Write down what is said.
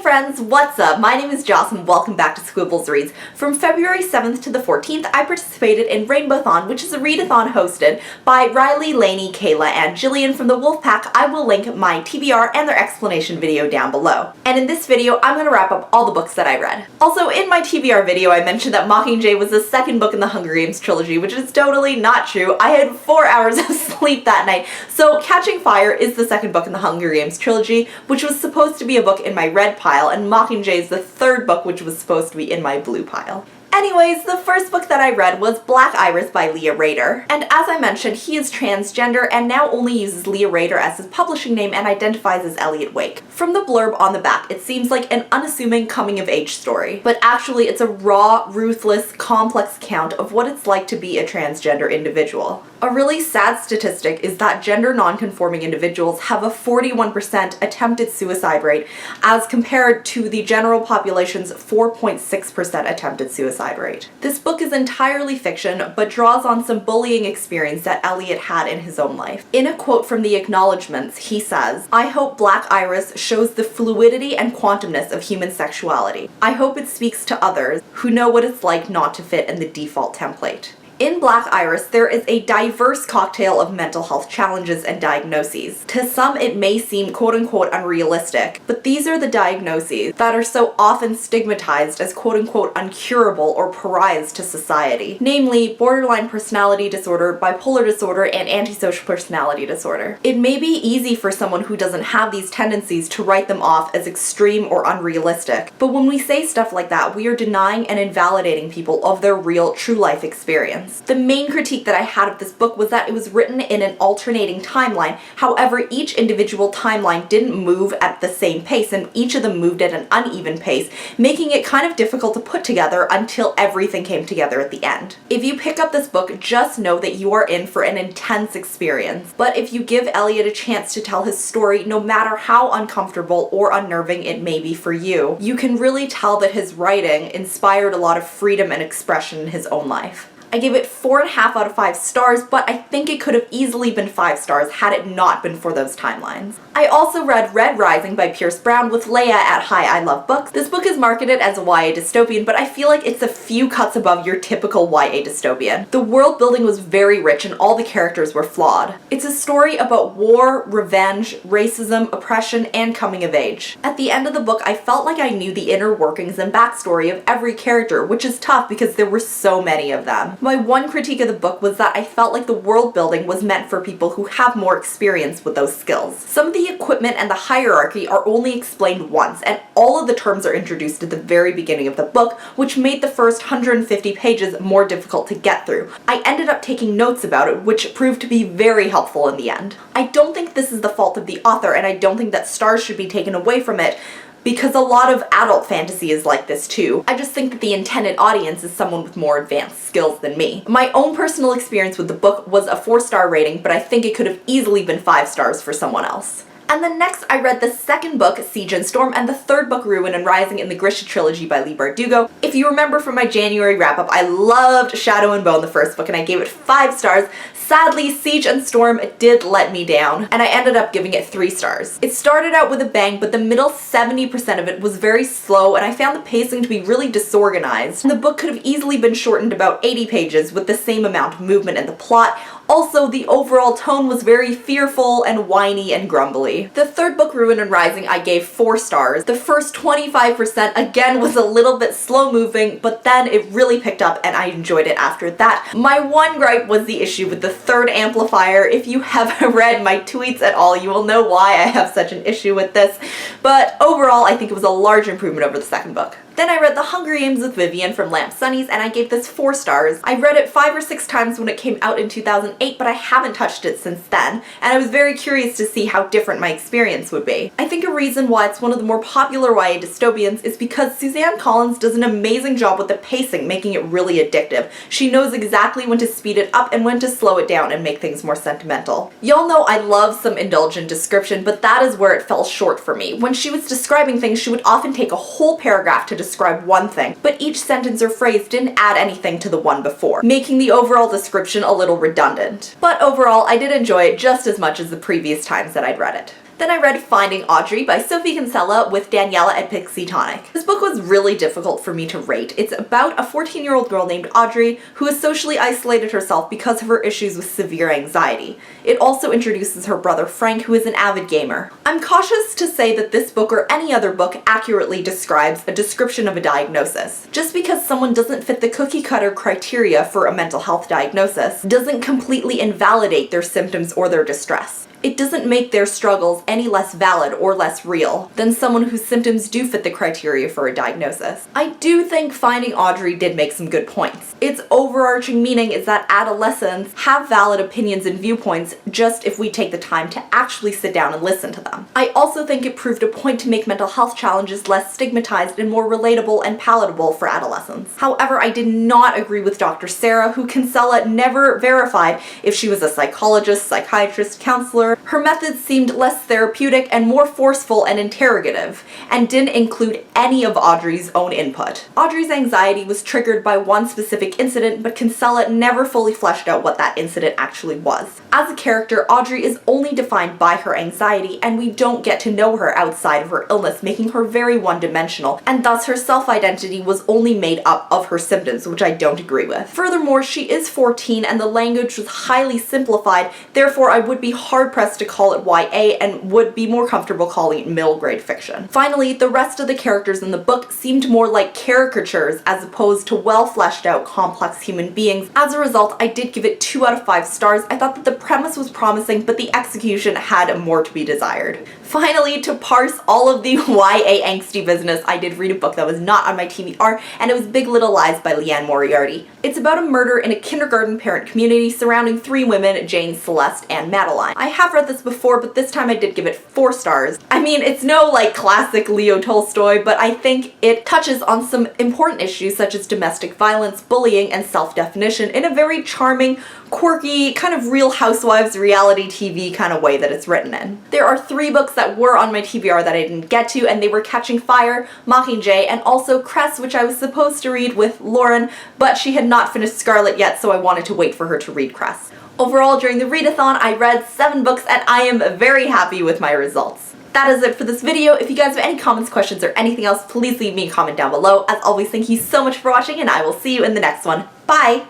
friends, what's up? My name is Joss and welcome back to Squibbles Reads. From February 7th to the 14th, I participated in Rainbowthon, which is a readathon hosted by Riley, Lainey, Kayla, and Jillian from the Wolfpack. I will link my TBR and their explanation video down below. And in this video, I'm going to wrap up all the books that I read. Also, in my TBR video, I mentioned that Mockingjay was the second book in the Hunger Games trilogy, which is totally not true. I had 4 hours of sleep that night. So Catching Fire is the second book in the Hunger Games trilogy, which was supposed to be a book in my red pile, and Mockingjay is the third book, which was supposed to be in my blue pile. Anyways, the first book that I read was Black Iris by LEAH RAEDER. And as I mentioned, he is transgender and now only uses LEAH RAEDER as his publishing name and identifies as Elliot Wake. From the blurb on the back, it seems like an unassuming coming-of-age story, but actually it's a raw, ruthless, complex account of what it's like to be a transgender individual. A really sad statistic is that gender non-conforming individuals have a 41% attempted suicide rate as compared to the general population's 4.6% attempted suicide rate. This book is entirely fiction, but draws on some bullying experience that Elliot had in his own life. In a quote from the acknowledgements, he says, "I hope Black Iris shows the fluidity and quantumness of human sexuality. I hope it speaks to others who know what it's like not to fit in the default template." In Black Iris, there is a diverse cocktail of mental health challenges and diagnoses. To some, it may seem quote-unquote unrealistic, but these are the diagnoses that are so often stigmatized as quote-unquote uncurable or pariahs to society, namely borderline personality disorder, bipolar disorder, and antisocial personality disorder. It may be easy for someone who doesn't have these tendencies to write them off as extreme or unrealistic, but when we say stuff like that, we are denying and invalidating people of their real, true life experience. The main critique that I had of this book was that it was written in an alternating timeline. However, each individual timeline didn't move at the same pace, and each of them moved at an uneven pace, making it kind of difficult to put together until everything came together at the end. If you pick up this book, just know that you are in for an intense experience. But if you give Elliot a chance to tell his story, no matter how uncomfortable or unnerving it may be for you, you can really tell that his writing inspired a lot of freedom and expression in his own life. I gave it 4.5 out of 5 stars, but I think it could have easily been 5 stars had it not been for those timelines. I also read Red Rising by Pierce Brown with Leah at Hi I Love Books. This book is marketed as a YA dystopian, but I feel like it's a few cuts above your typical YA dystopian. The world building was very rich and all the characters were flawed. It's a story about war, revenge, racism, oppression, and coming of age. At the end of the book, I felt like I knew the inner workings and backstory of every character, which is tough because there were so many of them. My one critique of the book was that I felt like the world building was meant for people who have more experience with those skills. Some of the equipment and the hierarchy are only explained once, and all of the terms are introduced at the very beginning of the book, which made the first 150 pages more difficult to get through. I ended up taking notes about it, which proved to be very helpful in the end. I don't think this is the fault of the author, and I don't think that stars should be taken away from it, because a lot of adult fantasy is like this too. I just think that the intended audience is someone with more advanced skills than me. My own personal experience with the book was a 4-star rating, but I think it could have easily been 5 stars for someone else. And then next I read the second book, Siege and Storm, and the third book, Ruin and Rising in the Grisha trilogy by Leigh Bardugo. If you remember from my January wrap-up, I loved Shadow and Bone, the first book, and I gave it 5 stars. Sadly, Siege and Storm did let me down, and I ended up giving it 3 stars. It started out with a bang, but the middle 70% of it was very slow, and I found the pacing to be really disorganized. The book could have easily been shortened about 80 pages with the same amount of movement in the plot. Also, the overall tone was very fearful and whiny and grumbly. The third book, Ruin and Rising, I gave 4 stars. The first 25% again was a little bit slow moving, but then it really picked up and I enjoyed it after that. My one gripe was the issue with the third amplifier. If you have read my tweets at all, you will know why I have such an issue with this. But overall, I think it was a large improvement over the second book. Then I read The Hunger Games with Vivian from Lamp Sunnies, and I gave this 4 stars. I read it 5 or 6 times when it came out in 2008, but I haven't touched it since then, and I was very curious to see how different my experience would be. I think a reason why it's one of the more popular YA dystopians is because Suzanne Collins does an amazing job with the pacing, making it really addictive. She knows exactly when to speed it up and when to slow it down and make things more sentimental. Y'all know I love some indulgent description, but that is where it fell short for me. When she was describing things, she would often take a whole paragraph to describe one thing, but each sentence or phrase didn't add anything to the one before, making the overall description a little redundant. But overall, I did enjoy it just as much as the previous times that I'd read it. Then I read Finding Audrey by Sophie Kinsella with Daniela at Pixie Tonic. This book was really difficult for me to rate. It's about a 14-year-old girl named Audrey who has socially isolated herself because of her issues with severe anxiety. It also introduces her brother Frank, who is an avid gamer. I'm cautious to say that this book or any other book accurately describes a description of a diagnosis. Just because someone doesn't fit the cookie-cutter criteria for a mental health diagnosis doesn't completely invalidate their symptoms or their distress. It doesn't make their struggles any less valid or less real than someone whose symptoms do fit the criteria for a diagnosis. I do think Finding Audrey did make some good points. Its overarching meaning is that adolescents have valid opinions and viewpoints just if we take the time to actually sit down and listen to them. I also think it proved a point to make mental health challenges less stigmatized and more relatable and palatable for adolescents. However, I did not agree with Dr. Sarah, who Kinsella never verified if she was a psychologist, psychiatrist, counselor. Her methods seemed less therapeutic and more forceful and interrogative, and didn't include any of Audrey's own input. Audrey's anxiety was triggered by one specific incident, but Kinsella never fully fleshed out what that incident actually was. As a character, Audrey is only defined by her anxiety, and we don't get to know her outside of her illness, making her very one-dimensional, and thus her self-identity was only made up of her symptoms, which I don't agree with. Furthermore, she is 14 and the language was highly simplified, therefore I would be hard-pressed to call it YA and would be more comfortable calling it middle-grade fiction. Finally, the rest of the characters in the book seemed more like caricatures as opposed to well-fleshed-out, complex human beings. As a result, I did give it 2 out of 5 stars. I thought that the premise was promising, but the execution had more to be desired. Finally, to parse all of the YA angsty business, I did read a book that was not on my TBR, and it was Big Little Lies by Liane Moriarty. It's about a murder in a kindergarten parent community surrounding 3 women, Jane, Celeste, and Madeline. I have read this before, but this time I did give it 4 stars. I mean, it's no like classic Leo Tolstoy, but I think it touches on some important issues such as domestic violence, bullying, and self-definition in a very charming, quirky, kind of Real Housewives reality TV kind of way that it's written in. There are 3 books that were on my TBR that I didn't get to, and they were Catching Fire, Mockingjay, and also Cress, which I was supposed to read with Lauren, but she had not finished Scarlet yet, so I wanted to wait for her to read Cress. Overall, during the readathon, I read 7 books, and I am very happy with my results. That is it for this video. If you guys have any comments, questions, or anything else, please leave me a comment down below. As always, thank you so much for watching, and I will see you in the next one. Bye!